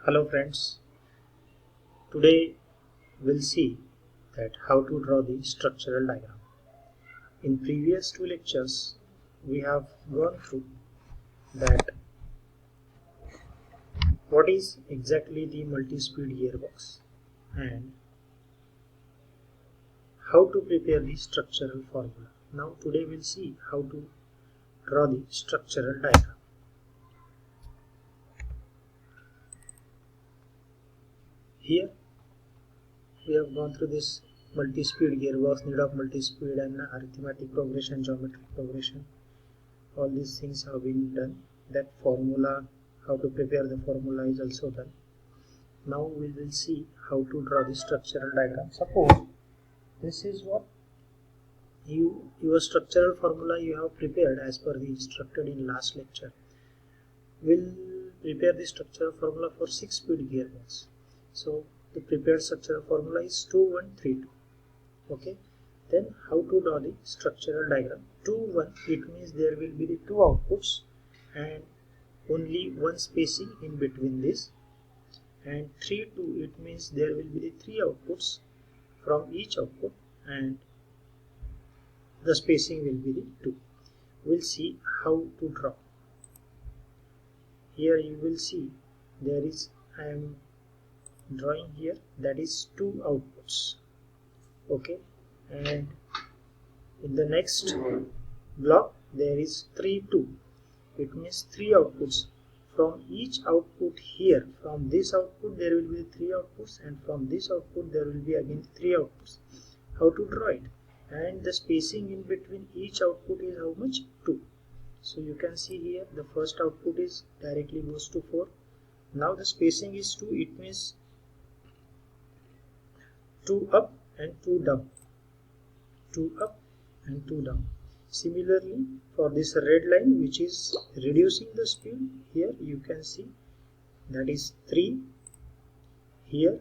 Hello friends, today we'll see that how to draw the structural diagram. In previous two lectures we have gone through that what is exactly the multi-speed gearbox and how to prepare the structural formula. Now today we'll see how to draw the structural diagram. Here we have gone through this multi-speed gearbox, need of multi-speed and arithmetic progression, geometric progression. All these things have been done. That formula, how to prepare the formula is also done. Now we will see how to draw the structural diagram. Suppose this is what your structural formula you have prepared as per the instructed in last lecture. We'll prepare the structural formula for 6-speed gearbox. So the prepared structural formula is 2132. Okay. Then how to draw the structural diagram. 2-1, it means there will be the two outputs and only one spacing in between this, and 3-2, it means there will be the three outputs from each output and the spacing will be the 2. We'll see how to draw. Here you will see there is, I am drawing here, that is two outputs. Okay, and in the next block there is 3-2, it means three outputs. From each output here, from this output there will be three outputs, and from this output there will be again three outputs. How to draw it? And the spacing in between each output is how much? 2. So you can see here the first output is directly goes to 4. Now the spacing is 2, it means 2 up and 2 down. 2 up and 2 down. Similarly, for this red line which is reducing the speed, here you can see that is 3 here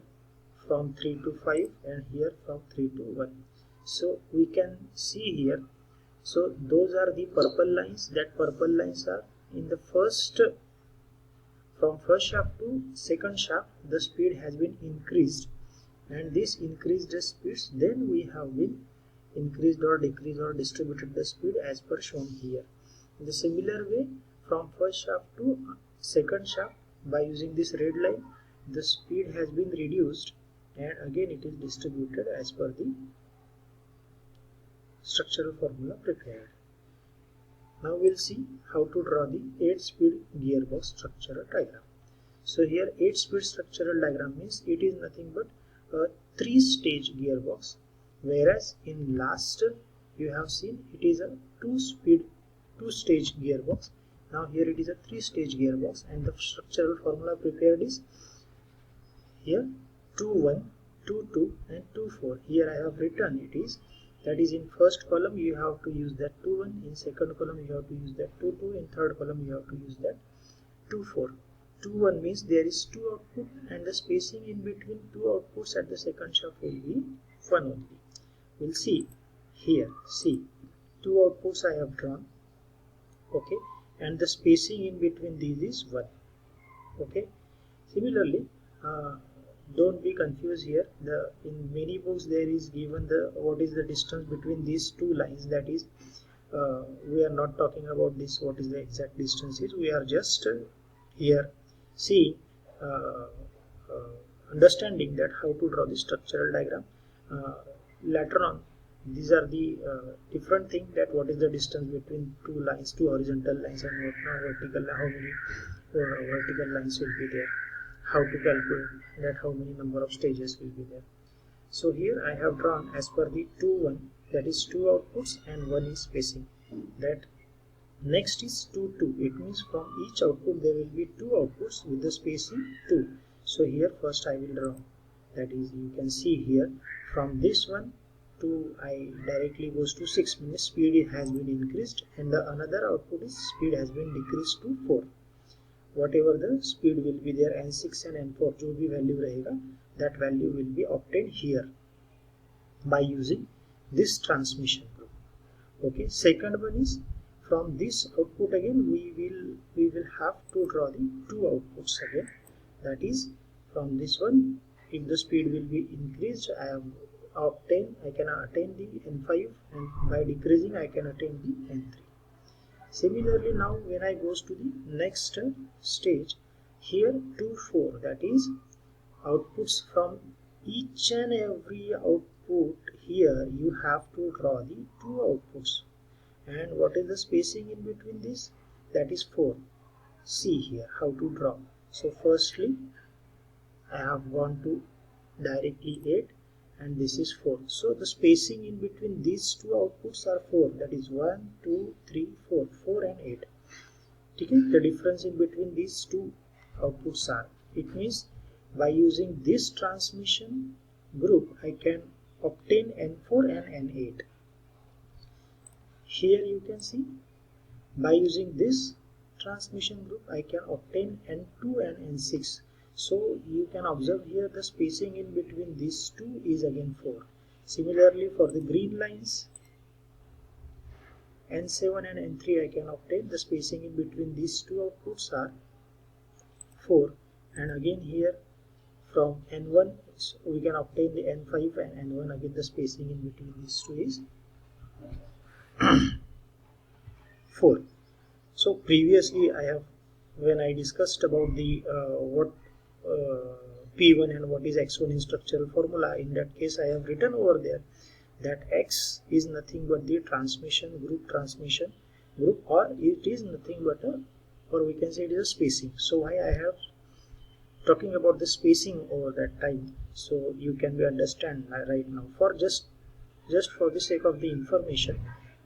from 3 to 5 and here from 3 to 1. So we can see here, so those are the purple lines. That purple lines are in the first, from first shaft to second shaft the speed has been increased, and this increased the speeds, then we have been increased or decreased or distributed the speed as per shown here. In the similar way, from first shaft to second shaft, by using this red line the speed has been reduced and again it is distributed as per the structural formula prepared. Now we'll see how to draw the 8-speed gearbox structural diagram. So here 8-speed structural diagram means it is nothing but a 3-stage gearbox, whereas in last you have seen it is a 2-stage gearbox. Now here it is a 3-stage gearbox, and the structural formula prepared is here 2-1, 2-2 and 2-4. Here I have written it is, that is in first column you have to use that 2-1, in second column you have to use that 2-2, in third column you have to use that 2-4. 2-1 means there is two output and the spacing in between two outputs at the second shaft will be 1 only. We'll see here, see, two outputs I have drawn, okay, and the spacing in between these is 1. Okay. Similarly, don't be confused here. In many books there is given the what is the distance between these two lines. That is, we are not talking about this. What is the exact distance is? We are just here seeing, understanding that how to draw the structural diagram. Later on, these are the different things, that what is the distance between two lines, two horizontal lines, and what vertical, how many vertical lines will be there, how to calculate that, how many number of stages will be there. So here I have drawn as per the 2-1, that is two outputs and one is spacing. That next is 2-2, it means from each output there will be two outputs with the spacing 2. So here first I will draw, that is, you can see here from this one to I directly goes to 6, means speed has been increased, and the another output is speed has been decreased to 4. Whatever the speed will be there, n6 and n4 जो भी value रहेगा, that value will be obtained here by using this transmission group. Okay. Second one is from this output again we will have to draw the two outputs again. that is from this one, if the speed will be increased, I can attain the N5, and by decreasing I can attain the N3. Similarly, now when I goes to the next stage, here 2, 4, that is outputs from each and every output. Here you have to draw the 2 outputs, and what is the spacing in between this? That is 4. See here how to draw. So firstly I have gone to directly 8, and this is 4. So the spacing in between these 2 outputs are 4, that is 1, 2, 3, 4, 4 and 8. Okay? The difference in between these 2 outputs are, it means by using this transmission group I can obtain N4 and N8. Here you can see, by using this transmission group I can obtain N2 and N6. So you can observe here the spacing in between these 2 is again 4. Similarly for the green lines, N7 and N3 I can obtain, the spacing in between these 2 outputs are 4, and again here from N1 we can obtain the N5 and N1, again the spacing in between these 2 is 4. So previously I have, when I discussed about the what P1 and what is X1 in structural formula, in that case I have written over there that X is nothing but the transmission group, or it is nothing but a, or we can say it is a spacing. So why I have talking about the spacing over that time, so you can be understand right now. For just for the sake of the information,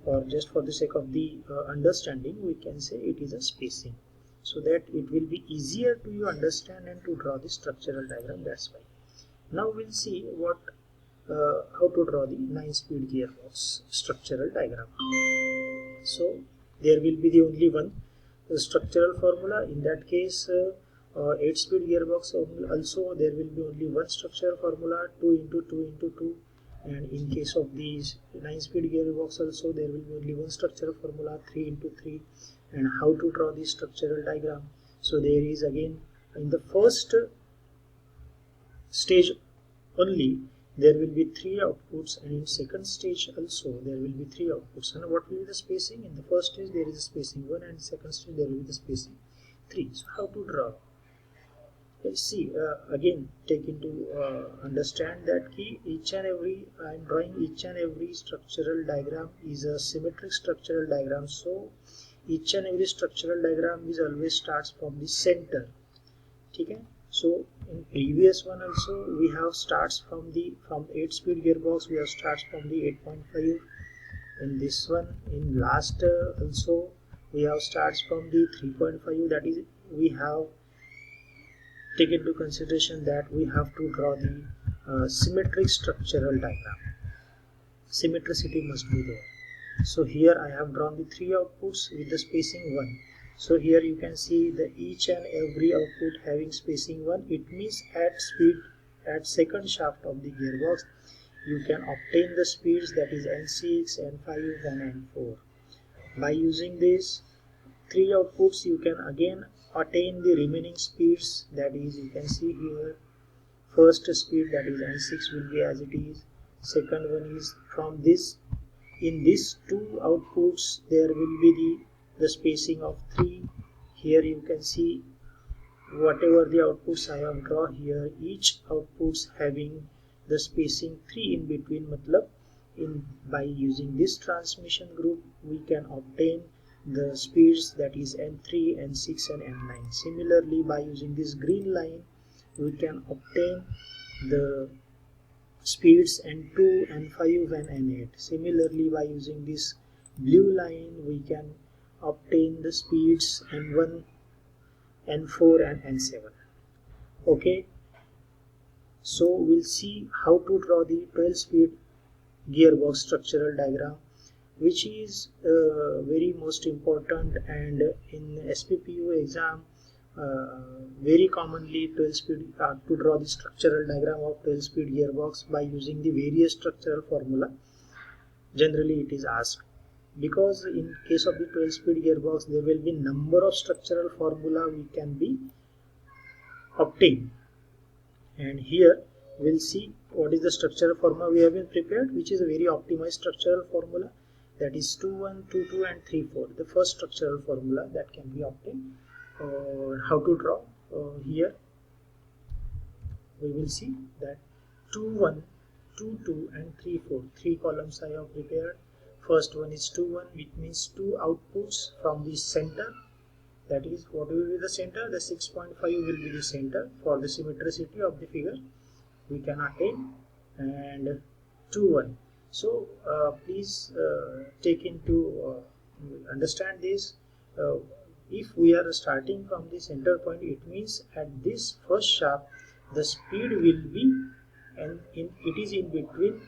or just for the sake of the understanding, we can say it is a spacing, so that it will be easier to you understand and to draw the structural diagram. That's why. Now we'll see what how to draw the 9-speed gearbox structural diagram. So there will be the only one structural formula. In that case 8-speed gearbox also there will be only one structural formula, 2 into 2 into 2. And in case of these 9-speed gearbox also there will be only one structural formula, 3 into 3. And how to draw the structural diagram? So there is again, in the first stage only there will be 3 outputs, and in second stage also there will be 3 outputs. And what will be the spacing? In the first stage there is a spacing 1, and second stage there will be the spacing 3. So how to draw? Let's see, again take into understand that each and every, I am drawing each and every structural diagram is a symmetric structural diagram. So each and every structural diagram is always starts from the center. Okay? So in previous one also we have starts from 8-speed gearbox, we have starts from the 8.5. In this one, in last also we have starts from the 3.5. that is, we have take into consideration that we have to draw the symmetric structural diagram. Symmetricity must be there. So here I have drawn the 3 outputs with the spacing 1. So here you can see the each and every output having spacing 1. It means at second shaft of the gearbox you can obtain the speeds, that is N6, N5 and N4. By using these 3 outputs you can again attain the remaining speeds, that is, you can see here first speed, that is N6, will be as it is. Second one is from this, in these 2 outputs there will be the spacing of 3. Here you can see whatever the outputs I have drawn here, each outputs having the spacing 3 in between. Matlab, by using this transmission group we can obtain the speeds, that is N3, N6 and N9. Similarly, by using this green line we can obtain the speeds N2, N5 and N8. Similarly, by using this blue line we can obtain the speeds N1, N4 and N7. Okay, so we'll see how to draw the 12-speed gearbox structural diagram, which is very most important, and in SPPU exam very commonly 12-speed to draw the structural diagram of 12-speed gearbox by using the various structural formula. Generally it is asked, because in case of the 12-speed gearbox there will be number of structural formula we can be obtain. And here we'll see what is the structural formula we have been prepared, which is a very optimized structural formula, that is 2 1 2 2 and 3 4. The first structural formula that can be obtained. How to draw? Here we will see that 2 1 2 2 and 3 4, three columns I have prepared. First one is 2 1, which means two outputs from the center. That is, what will be the center? The 6.5 will be the center for the symmetricity of the figure we can attain. And 2 1. So please take into understand this. If we are starting from the center point, it means at this first shaft the speed will be, and it is in between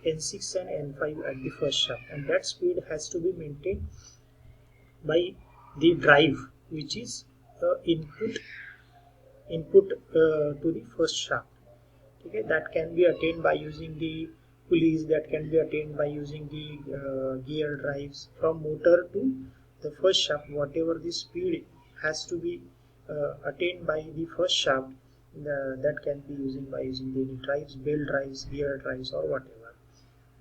n6 and n5 at the first shaft, and that speed has to be maintained by the drive, which is input to the first shaft. Okay, that can be attained by using the pulleys, that can be attained by using the gear drives from motor to the first shaft. Whatever the speed has to be attained by the first shaft, that can be using by using the drives, belt drives, gear drives, or whatever,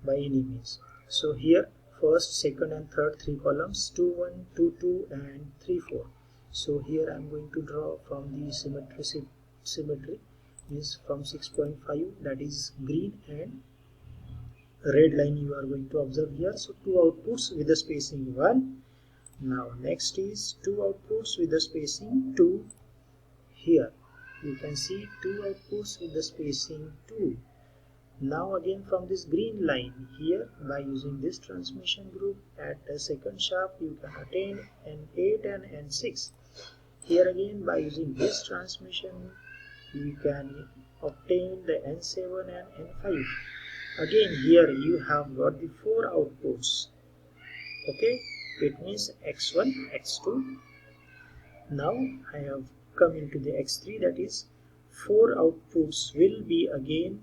by any means. So here first, second and third three columns, 2 1 2 2 and 3 4. So here I am going to draw from the symmetry is from 6.5, that is green, and red line you are going to observe here. So two outputs with the spacing 1. Now next is two outputs with the spacing 2. Here you can see two outputs with the spacing 2. Now again from this green line here, by using this transmission group at the second shaft, you can attain N8 and N6. Here again by using this transmission you can obtain the N7 and N5. Again here you have got the four outputs. Okay, it means X1, X2. Now I have come into the X3, that is four outputs will be again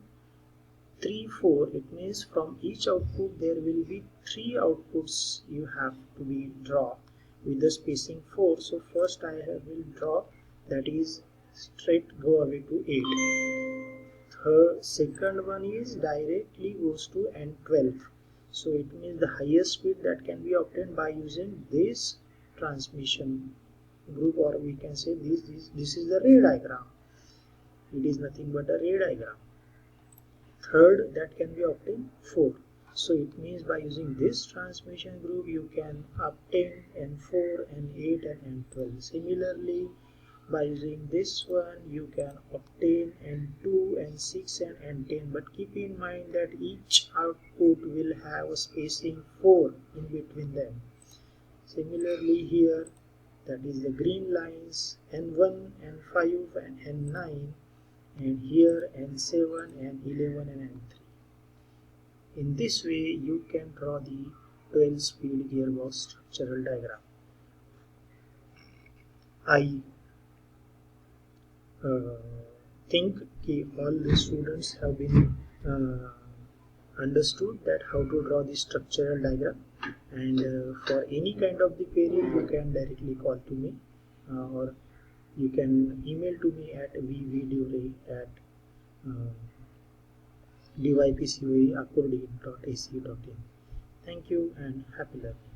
3 4. It means from each output there will be three outputs you have to be draw with the spacing 4. So first I will draw, that is straight go away to 8. Third, second one is directly goes to N12. So it means the highest speed that can be obtained by using this transmission group, or we can say this is the ray diagram. It is nothing but a ray diagram. Third, that can be obtained 4. So it means by using this transmission group you can obtain N4, N8 and N12. Similarly, by using this one you can obtain N2, N6 and N10, but keep in mind that each output will have a spacing 4 in between them. Similarly here, that is the green lines N1, N5 and N9, and here N7, N11 and N3. In this way you can draw the 12-speed gearbox structural diagram. I think all the students have been understood that how to draw the structural diagram, and for any kind of the query you can directly call to me, or you can email to me at vvdure@dypcoe.ac.in. Thank you and happy learning.